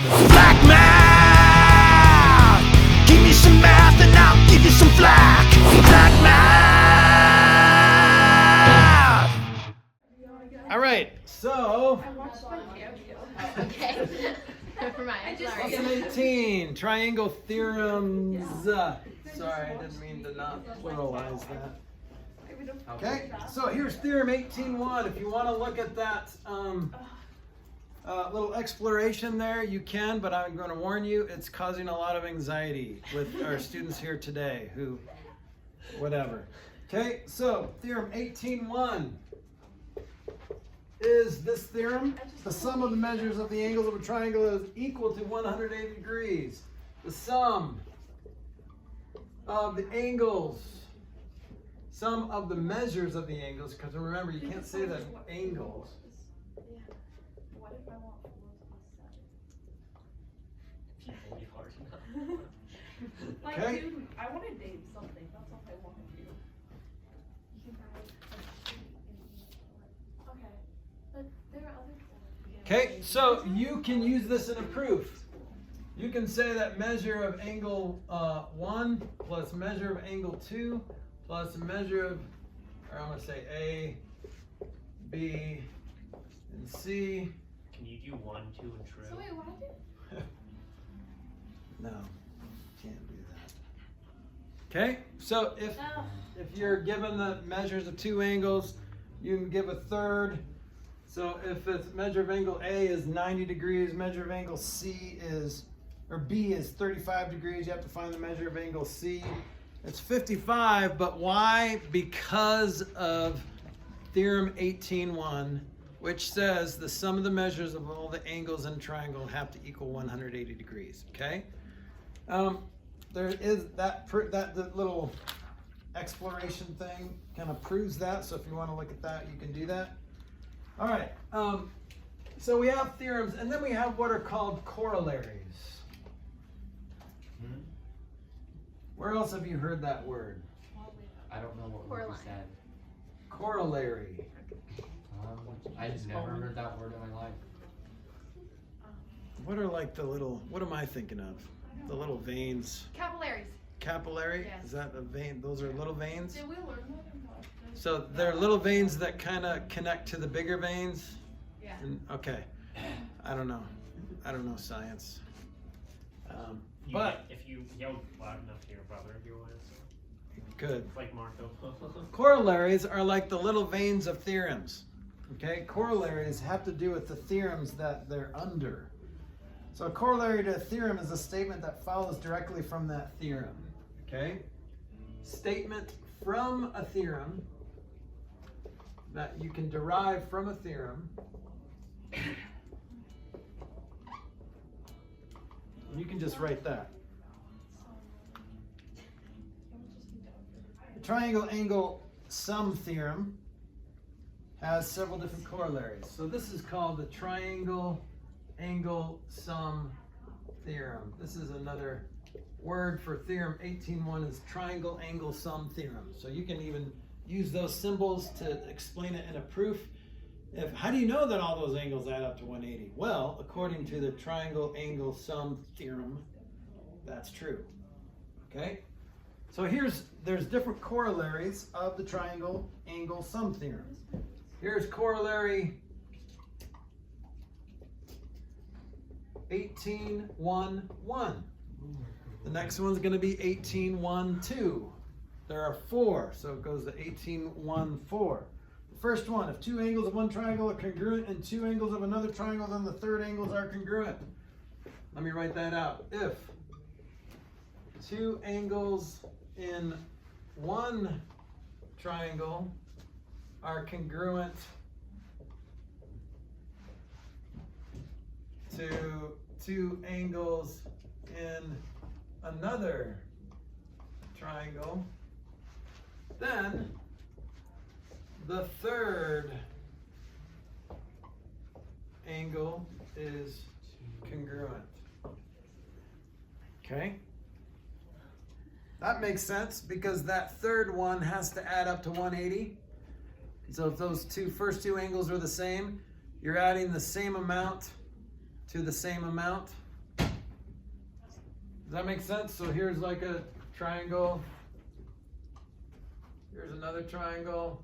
Flack math! Give me some math and I'll give you some flack. Flack math! All right, so Okay. Never mind. lesson 18, triangle theorems. Sorry, I didn't mean to not pluralize that. Okay, so here's theorem 18.1. If you want to look at that little exploration there, you can, but I'm going to warn you, it's causing a lot of anxiety with our students here today who, whatever. Okay, so theorem 18.1 is this theorem. The sum of the measures of the angles of a triangle is equal to 180 degrees. The sum of the angles, sum of the measures of the angles, because remember, you can't say that angles. What if I want like, Okay. dude, I want to date something. That's all I want to do. Okay. But there are other things. Okay, so you can use this in a proof. You can say that measure of angle 1 plus measure of angle 2 plus measure of, or I'm going to say A, B, and C. Can you do 1, 2, and true? So wait, what did? No, can't do that. Okay, so if you're given the measures of two angles, you can give a third. So if it's measure of angle A is 90 degrees, measure of angle C is, or B is 35 degrees, you have to find the measure of angle C. It's 55, but why? Because of theorem 18.1, which says the sum of the measures of all the angles in a triangle have to equal 180 degrees, okay? There is that little exploration thing kind of proves that, so if you want to look at that, you can do that. All right, so we have theorems, and then we have what are called corollaries. Where else have you heard that word? I don't know what word you said. Corollary. I just never heard that word in my life. What are like the little, what am I thinking of? The little veins. Capillaries. Capillary? Yes. Is that a vein? Those are little veins? Did we learn that in college? So they're little veins that kind of connect to the bigger veins? Yeah. And, okay. I don't know. I don't know science. But if you yelled loud enough to your brother, if you wanted to. Good. It's like Marco. Corollaries are like the little veins of theorems. Okay, corollaries have to do with the theorems that they're under. So a corollary to a theorem is a statement that follows directly from that theorem. Okay? Statement from a theorem that you can derive from a theorem. You can just write that. The triangle angle sum theorem has several different corollaries. So this is called the triangle angle sum theorem. This is another word for theorem 18.1 is triangle angle sum theorem. So you can even use those symbols to explain it in a proof. How do you know that all those angles add up to 180? Well, according to the triangle angle sum theorem, that's true. Okay? So there's different corollaries of the triangle angle sum theorem. Here's corollary 18.1.1. The next one's going to be 18.1.2. There are 4, so it goes to 18.1.4. The first one, if two angles of one triangle are congruent and two angles of another triangle, then the third angles are congruent. Let me write that out. If two angles in one triangle are congruent to two angles in another triangle, then the third angle is congruent. Okay? That makes sense because that third one has to add up to 180. So if those first two angles are the same, you're adding the same amount to the same amount. Does that make sense? So here's like a triangle. Here's another triangle.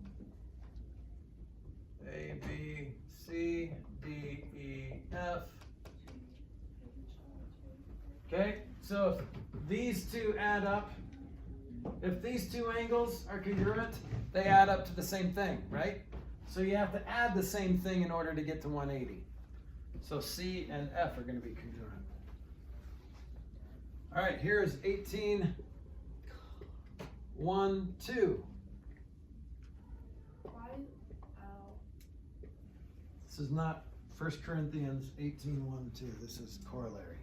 A, B, C, D, E, F. Okay, so if these two add up, if these two angles are congruent, they add up to the same thing, right? So you have to add the same thing in order to get to 180. So C and F are going to be congruent. All right, here's 18, 1, 2. Why? Oh. This is not 1 Corinthians 18, 1, 2. This is corollary.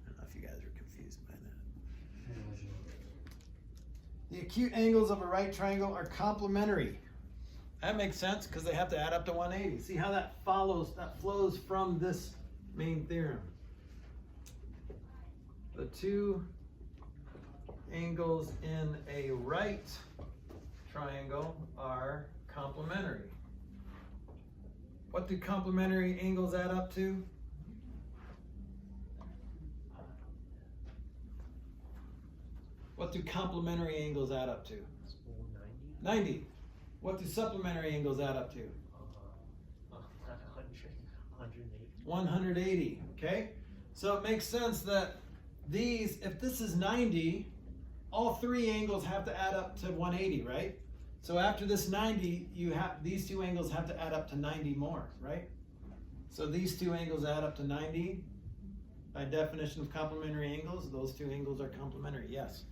I don't know if you guys are confused by that. The acute angles of a right triangle are complementary. That makes sense because they have to add up to 180. See how that flows from this main theorem. The two angles in a right triangle are complementary. What do complementary angles add up to? What do complementary angles add up to? 90. What do supplementary angles add up to? 180. Okay? So it makes sense that these, if this is 90, all three angles have to add up to 180, right? So after this 90, these two angles have to add up to 90 more, right? So these two angles add up to 90. By definition of complementary angles, those two angles are complementary, yes.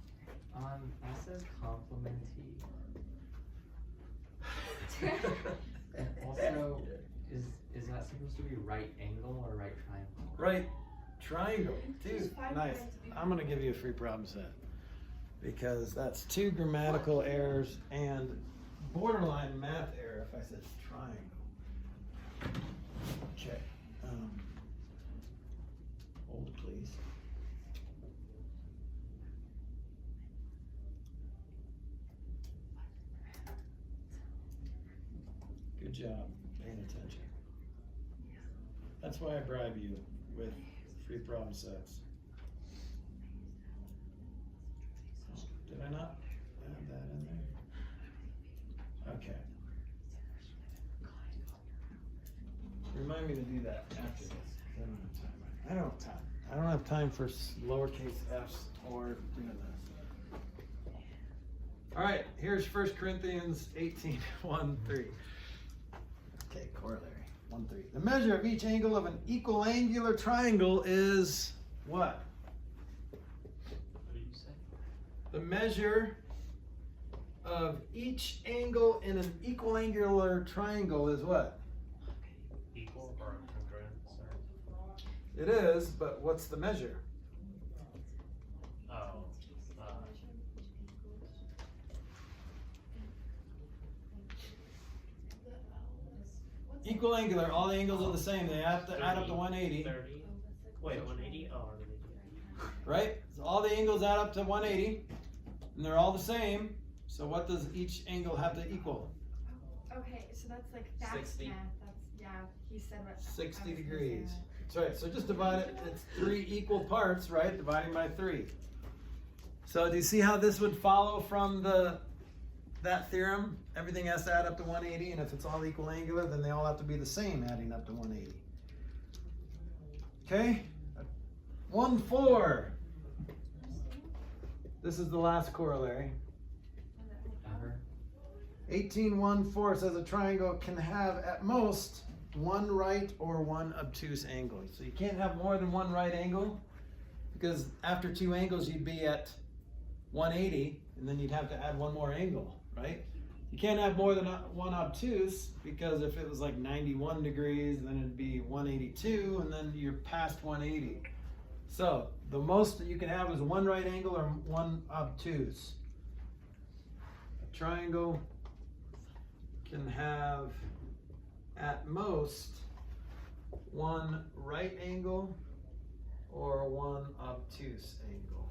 That says complementary. And also, is that supposed to be right angle or right triangle? Right triangle. Dude, Just five nice. times before. I'm gonna give you a free problem set because that's two grammatical errors and borderline math error if I said triangle. Okay. Hold please. Good job paying attention. That's why I bribe you with free problem sets. Did I not add that in there? Okay. Remind me to do that after this. I don't have time. I don't have time for lowercase f's or doing this. All right, here's 1 Corinthians 18, 1, 3. Okay, corollary, 1, 3. The measure of each angle of an equiangular triangle is what? What did you say? The measure of each angle in an equiangular triangle is what? Equal or congruent? Sorry. It is, but what's the measure? Oh. Equiangular, all the angles are the same. They have to add up to 180, 30. Wait, 180? Oh, right? So all the angles add up to 180, and they're all the same. So what does each angle have to equal? Okay, so that's like fast 60. math. That's, yeah, he said what. 60 I was gonna say degrees. that. That's right. So just divide it. It's 3 equal parts, right? Dividing by 3. So do you see how this would follow from that theorem? Everything has to add up to 180, and if it's all equal angular, then they all have to be the same, adding up to 180. Okay? 1, 4. This is the last corollary. Ever? 18, 1, 4 says a triangle can have at most one right or one obtuse angle. So you can't have more than one right angle because after two angles you'd be at 180 and then you'd have to add one more angle, right? You can't have more than one obtuse because if it was like 91 degrees then it'd be 182 and then you're past 180. So the most that you can have is one right angle or one obtuse. A triangle can have at most one right angle or one obtuse angle.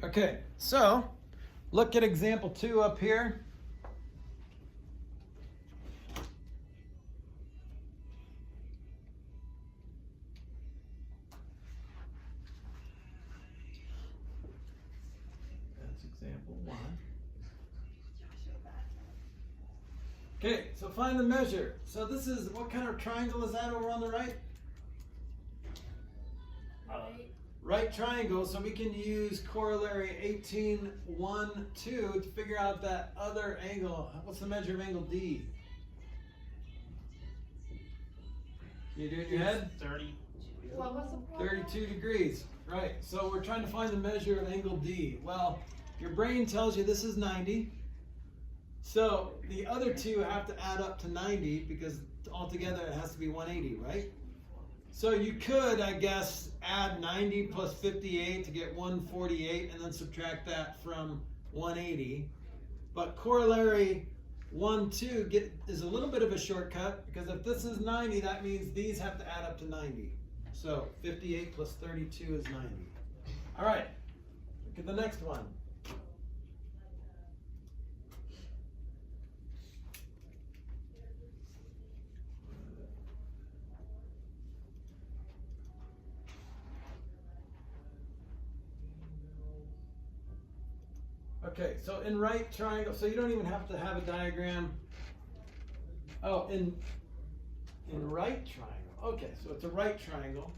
Okay, so look at example 2 up here. That's example 1. Okay, so find the measure. So this is, what kind of triangle is that over on the right? Right. Right triangle, so we can use corollary 18, 1, 2 to figure out that other angle. What's the measure of angle D? You do it in your head? 30. What was the problem? 32 degrees. Right, so we're trying to find the measure of angle D. Well, your brain tells you this is 90. So the other two have to add up to 90 because altogether it has to be 180, right? So you could, I guess, add 90 plus 58 to get 148 and then subtract that from 180. But corollary 1, 2 is a little bit of a shortcut because if this is 90, that means these have to add up to 90. So 58 plus 32 is 90. All right, look at the next one. Okay, so in right triangle, so you don't even have to have a diagram. Oh, in right triangle. Okay, so it's a right triangle.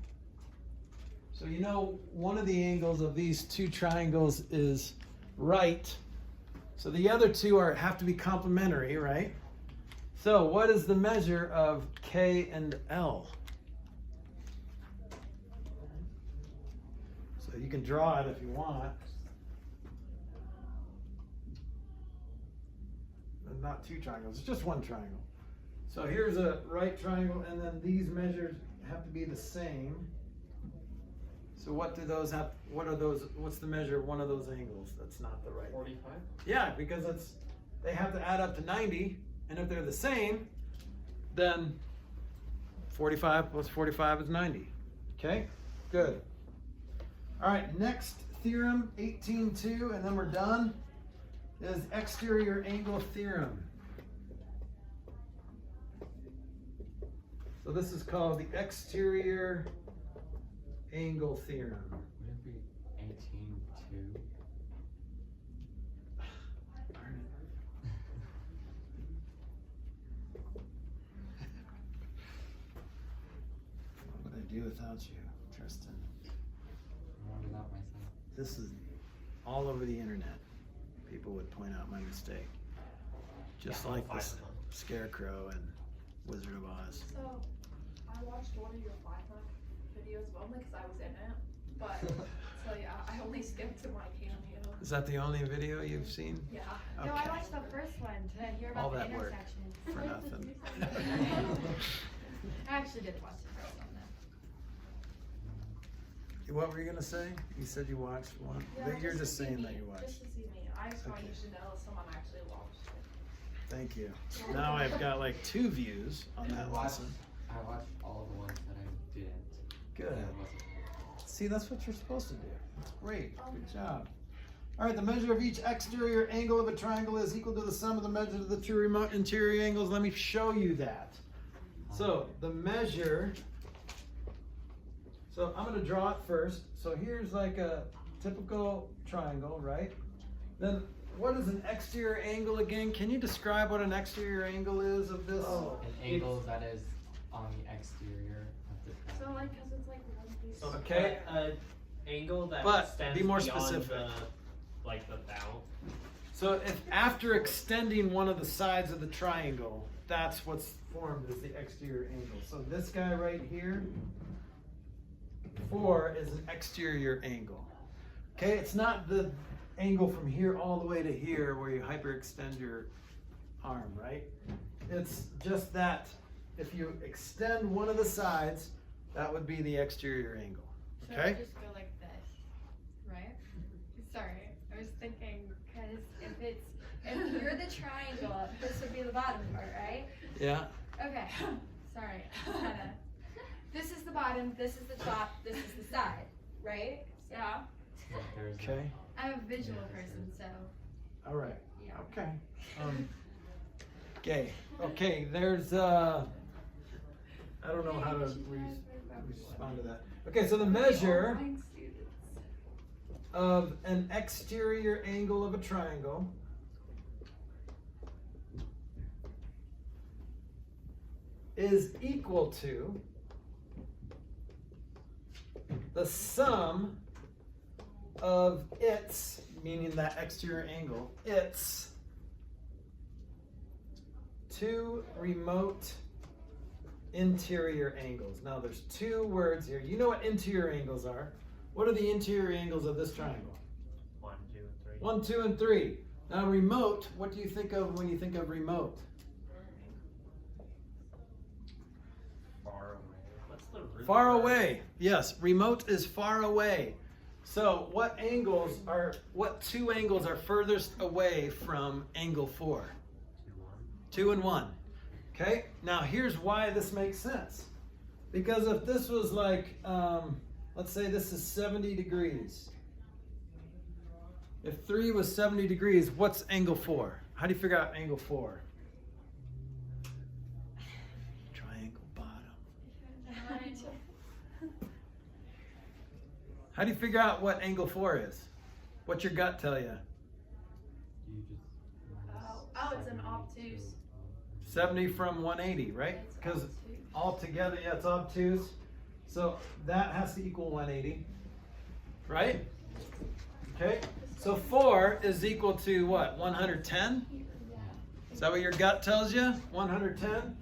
So you know one of the angles of these two triangles is right. So the other two have to be complementary, right? So what is the measure of K and L? So you can draw it if you want. Not two triangles, it's just one triangle. So here's a right triangle, and then these measures have to be the same. So what do those have, what are those, what's the measure of one of those angles that's not the right? 45? Yeah, because they have to add up to 90, and if they're the same, then 45 plus 45 is 90. Okay, good. All right, next theorem, 18.2, and then we're done, is exterior angle theorem. So this is called the exterior angle theorem. Would it be 18.2? What would I do without you, Tristan? I wondered that myself. This is all over the internet. People would point out my mistake. Just like this Scarecrow and Wizard of Oz. So, I watched one of your Flack videos, but only because I was in it. But, so yeah, I only skipped to my cameo. Is that the only video you've seen? Yeah. No, I Okay. watched the first one to hear All about the that work intersections. for nothing. I actually did watch the first one though. What were you gonna say? You said you watched one. Yeah, But you're to just see saying me, that you watched. Just to see me. I just want Okay. you to know someone actually watched it. Thank you. Now I've got like 2 views on that lesson. I watched all the ones that I didn't. Good. That wasn't- See, that's what you're supposed to do. That's great. Good job. All right, the measure of each exterior angle of a triangle is equal to the sum of the measures of the 2 remote interior angles. Let me show you that. So the measure, so I'm going to draw it first. So here's like a typical triangle, right? Then what is an exterior angle again? Can you describe what an exterior angle is of this? An angle that is on the exterior of the So triangle. like, cause it's like one piece. So Okay. Angle that But extends be more beyond specific. the bound. So if after extending one of the sides of the triangle, that's what's formed as the exterior angle. So this guy right here, 4 is an exterior angle. Okay, it's not the angle from here all the way to here where you hyperextend your arm, right? It's just that if you extend one of the sides, that would be the exterior angle. So Okay? I just go like this, right? Sorry, I was thinking, cause if you're the triangle, this would be the bottom part, right? Yeah. Okay, sorry, kinda. This is the bottom, this is the top, this is the side, right? Yeah. Yeah, there's Okay. I'm a visual person, so All right. Yeah. Okay. Okay. Okay. There's I don't know how to respond to that. Okay. So the measure Online students. of an exterior angle of a triangle is equal to the sum of its, meaning that exterior angle, its two remote interior angles. Now there's two words here. You know what interior angles are. What are the interior angles of this triangle? 1, 2, and 3. 1, 2, and 3. Now remote, what do you think of when you think of remote? Far away. What's the root Far word? away. Yes, remote is far away. So what two angles are furthest away from angle 4? 2 and 1. Okay, now here's why this makes sense. Because if this was like, let's say this is 70 degrees. If 3 was 70 degrees, what's angle 4? How do you figure out angle 4? Triangle bottom. How do you figure out what angle 4 is? What's your gut tell you? You just Oh, it's an obtuse. 70 from 180, right? It's Because obtuse. all together, yeah, it's obtuse. So that has to equal 180, right? Okay, so 4 is equal to what, 110? Is that what your gut tells you? 110?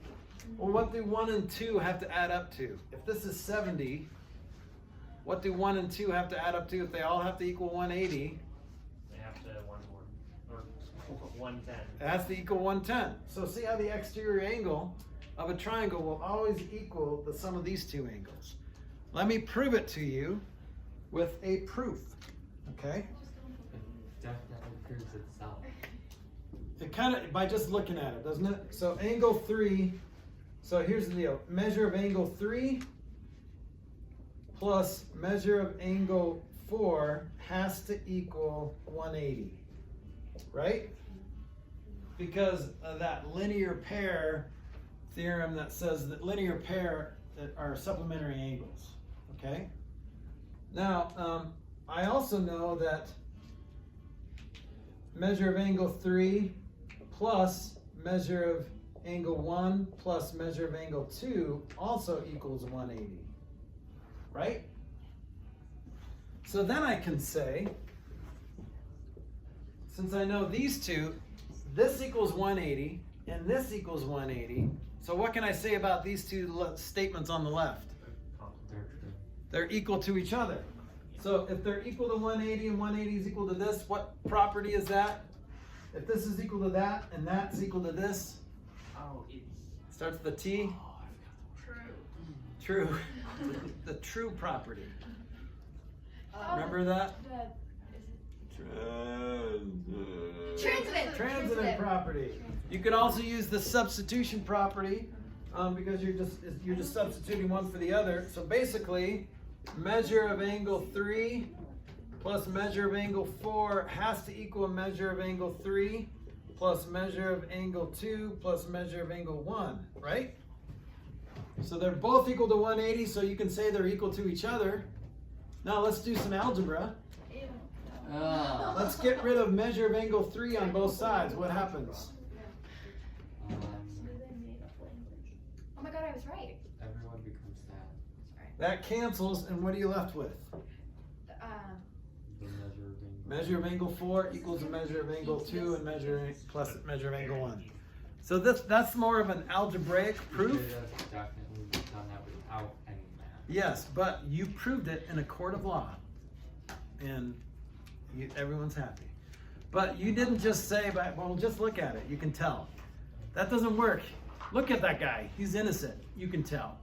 Well, what do 1 and 2 have to add up to? If this is 70, what do 1 and 2 have to add up to if they all have to equal 180? They have to 110. It has to equal 110. So see how the exterior angle of a triangle will always equal the sum of these two angles. Let me prove it to you with a proof, okay? it definitely proves itself. It kind of, by just looking at it, doesn't it? So angle 3, so here's the deal. Measure of angle 3 plus measure of angle 4 has to equal 180, right? Because of that linear pair theorem that says that linear pair are supplementary angles, okay? Now, I also know that measure of angle 3 plus measure of angle 1 plus measure of angle 2 also equals 180, right? So then I can say, since I know these two, this equals 180 and this equals 180. So what can I say about these two statements on the left? They're equal to each other. So if they're equal to 180 and 180 is equal to this, what property is that? If this is equal to that and that's equal to this, Oh, it's. starts with a T. True. True. The true property. Oh, Remember that? Transitive. Transitive property. You could also use the substitution property because you're just substituting one for the other. So basically, measure of angle 3 plus measure of angle 4 has to equal measure of angle 3 plus measure of angle 2 plus measure of angle 1, right? So they're both equal to 180, so you can say they're equal to each other. Now let's do some algebra. Let's get rid of measure of angle 3 on both sides. What happens? Oh my god, I was right. Everyone becomes sad. That cancels, and what are you left with? The measure of angle. Measure of angle 4 equals a measure of angle 2 and plus measure of angle 1. So that's more of an algebraic proof. You could have definitely done that without any math. Yes, but you proved it in a court of law, and everyone's happy. But you didn't just say, well, just look at it. You can tell. That doesn't work. Look at that guy. He's innocent. You can tell.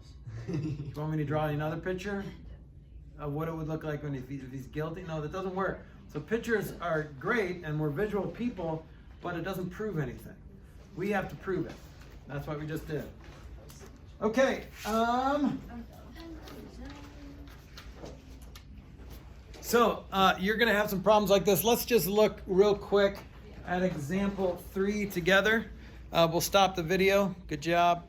You want me to draw another picture of what it would look like if he's guilty? No, that doesn't work. So pictures are great, and we're visual people, but it doesn't prove anything. We have to prove it. That's what we just did. Okay. So you're going to have some problems like this. Let's just look real quick at example 3 together. We'll stop the video. Good job.